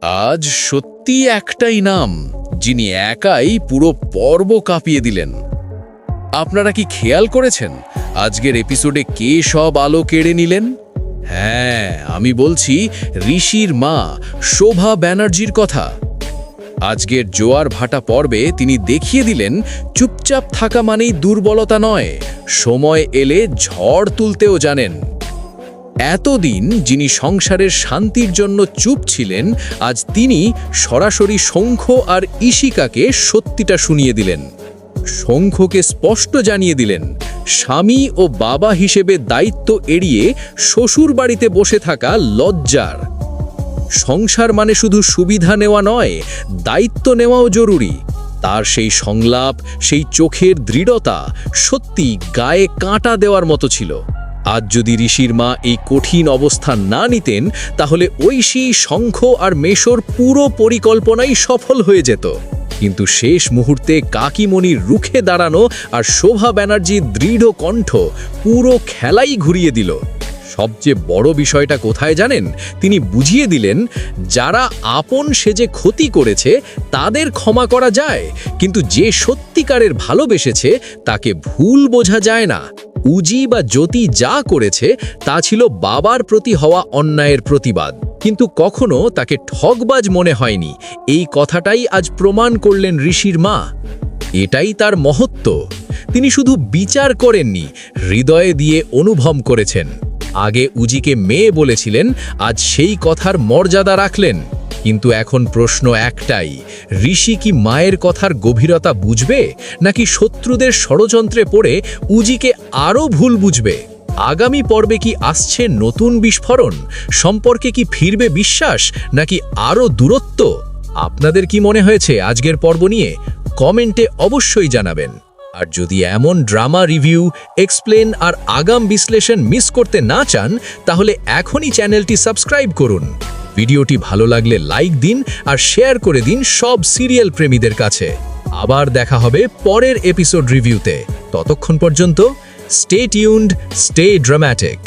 আজ সত্যি একটাই নাম, যিনি একাই পুরো পর্ব কাঁপিয়ে দিলেন। আপনারা কি খেয়াল করেছেন আজকের এপিসোডে কে সব আলো কেড়ে নিলেন? হ্যাঁ, আমি বলছি ঋষির মা শোভা ব্যানার্জির কথা। আজকের জোয়ার ভাটা পর্বে তিনি দেখিয়ে দিলেন চুপচাপ থাকা মানেই দুর্বলতা নয়, সময় এলে ঝড় তুলতেও জানেন। এতদিন যিনি সংসারের শান্তির জন্য চুপ ছিলেন, আজ তিনি সরাসরি শঙ্খ আর ঈশিকাকে সত্যিটা শুনিয়ে দিলেন। শঙ্খকে স্পষ্ট জানিয়ে দিলেন স্বামী ও বাবা হিসেবে দায়িত্ব এড়িয়ে শ্বশুর বাড়িতে বসে থাকা লজ্জার। সংসার মানে শুধু সুবিধা নেওয়া নয়, দায়িত্ব নেওয়াও জরুরি। তার সেই সংলাপ, সেই চোখের দৃঢ়তা সত্যি গায়ে কাঁটা দেওয়ার মতো ছিল। আজ যদি ঋষির মা এই কঠিন অবস্থান না নিতেন, তাহলে ঐশী, শঙ্খ আর মেশোর পুরো পরিকল্পনাই সফল হয়ে যেত। কিন্তু শেষ মুহূর্তে কাকিমণির রুখে দাঁড়ানো আর শোভা ব্যানার্জির দৃঢ় কণ্ঠ পুরো খেলাই ঘুরিয়ে দিল। সবচেয়ে বড় বিষয়টা কোথায় জানেন? তিনি বুঝিয়ে দিলেন যারা আপন সেজে ক্ষতি করেছে তাদের ক্ষমা করা যায়, কিন্তু যে সত্যিকারের ভালোবেসেছে তাকে ভুল বোঝা যায় না। উজি বা জ্যোতি যা করেছে তা ছিল বাবার প্রতি হওয়া অন্যায়ের প্রতিবাদ, কিন্তু কখনো তাকে ঠকবাজ মনে হয়নি। এই কথাটাই আজ প্রমাণ করলেন ঋষির মা। এটাই তার মহত্ব। তিনি শুধু বিচার করেননি, হৃদয়ে দিয়ে অনুভব করেছেন। আগে উজিকে মেয়ে বলেছিলেন, আজ সেই কথার মর্যাদা রাখলেন। কিন্তু এখন প্রশ্ন একটাই, ঋষি কি মায়ের কথার গভীরতা বুঝবে, নাকি শত্রুদের ষড়যন্ত্রে পড়ে উজিকে আরও ভুল বুঝবে? আগামী পর্বে কি আসছে নতুন বিস্ফোরণ? সম্পর্কে কি ফিরবে বিশ্বাস, নাকি আরও দূরত্ব? আপনাদের কি মনে হয়েছে আজকের পর্ব নিয়ে? কমেন্টে অবশ্যই জানাবেন। আর যদি এমন ড্রামা রিভিউ, এক্সপ্লেন আর আগাম বিশ্লেষণ মিস করতে না চান, তাহলে এখনই চ্যানেলটি সাবস্ক্রাইব করুন। ভিডিওটি ভালো লাগলে লাইক দিন আর শেয়ার করে দিন সব সিরিয়াল প্রেমীদের কাছে। আবার দেখা হবে পরের এপিসোড রিভিউতে। ততক্ষণ পর্যন্ত স্টে টিউনড, স্টে ড্রামাটিক।